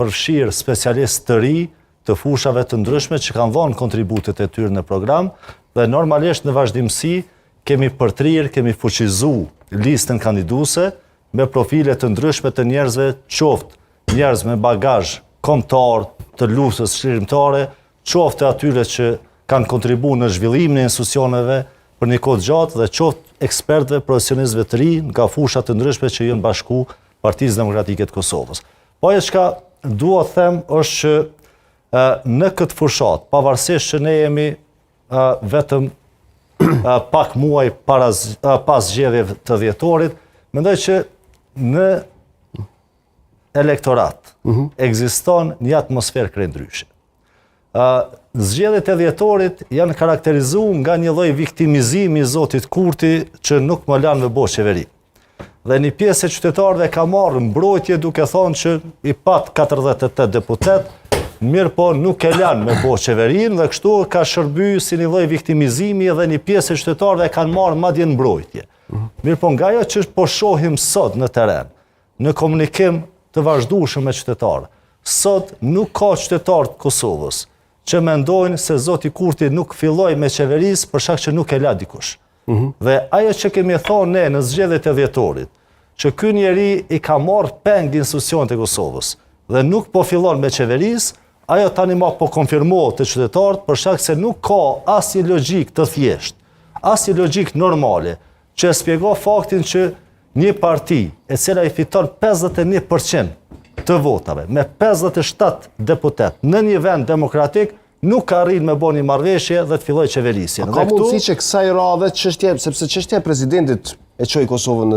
përfshirë specialistë të ri të fushave të ndryshme që kanë dhënë kontributet e tyre në program dhe normalisht në vazhdimsi kemi përtrirë, kemi fuqizu listën kandiduese me profile të ndryshme të njerëzve, qoftë njerëz me bagazh kombëtar të luftës shërimtare, qoftë atyre që kanë kontribuar në zhvillimin e institucioneve për një kohë gjatë dhe qoftë ekspertëve, profesionistëve të ri nga fusha të ndryshme që janë bashku Partisë Demokratike të Kosovës. Po ajo çka dua të them është që në këtë fushat, pavarësisht që ne jemi vetëm pak muaj pas zgjedhjeve të dhjetorit, mendoj që në elektorat ekziston një atmosferë krejndryshe. Zgjedhjet e dhjetorit janë karakterizuar nga një lloj viktimizimi i Zotit Kurti që nuk më lanë me bëj qeveri. Dhe një pjesë e qytetarëve ka marrë mbrojtje duke thonë që i pat 48 deputet, mirë po nuk e lanë me bëj qeverinë dhe kështu ka shërbyer si një lloj viktimizimi dhe një pjesë e qytetarëve kanë marrë madje në mbrojtje. Mirë po nga ajo që po shohim sot në teren, në komunikim të vazhdueshëm me qytetarë, sot nuk ka qytetarë të Kosovës që mendojnë se Zoti Kurti nuk filloi me qeverisë për shkak që nuk e la dikush. Dhe ajo që kemi thonë ne në zgjedhjet e dhjetorit, që ky njeri i ka marrë peng institucionet e Kosovës dhe nuk po fillon me qeverisë, ajo tani më po konfirmohet te qytetarët për shkak se nuk ka asnjë logjik të thjeshtë, asnjë logjik normale që shpjegon faktin që një parti e cila i fiton 51% të votave me 57 deputet në një vend demokratik nuk arrin me bën një marrëveshje dhe të filloj qeverisjen. Ka mundësi që kësaj radhe çështja, sepse çështja e presidentit e çoi Kosovën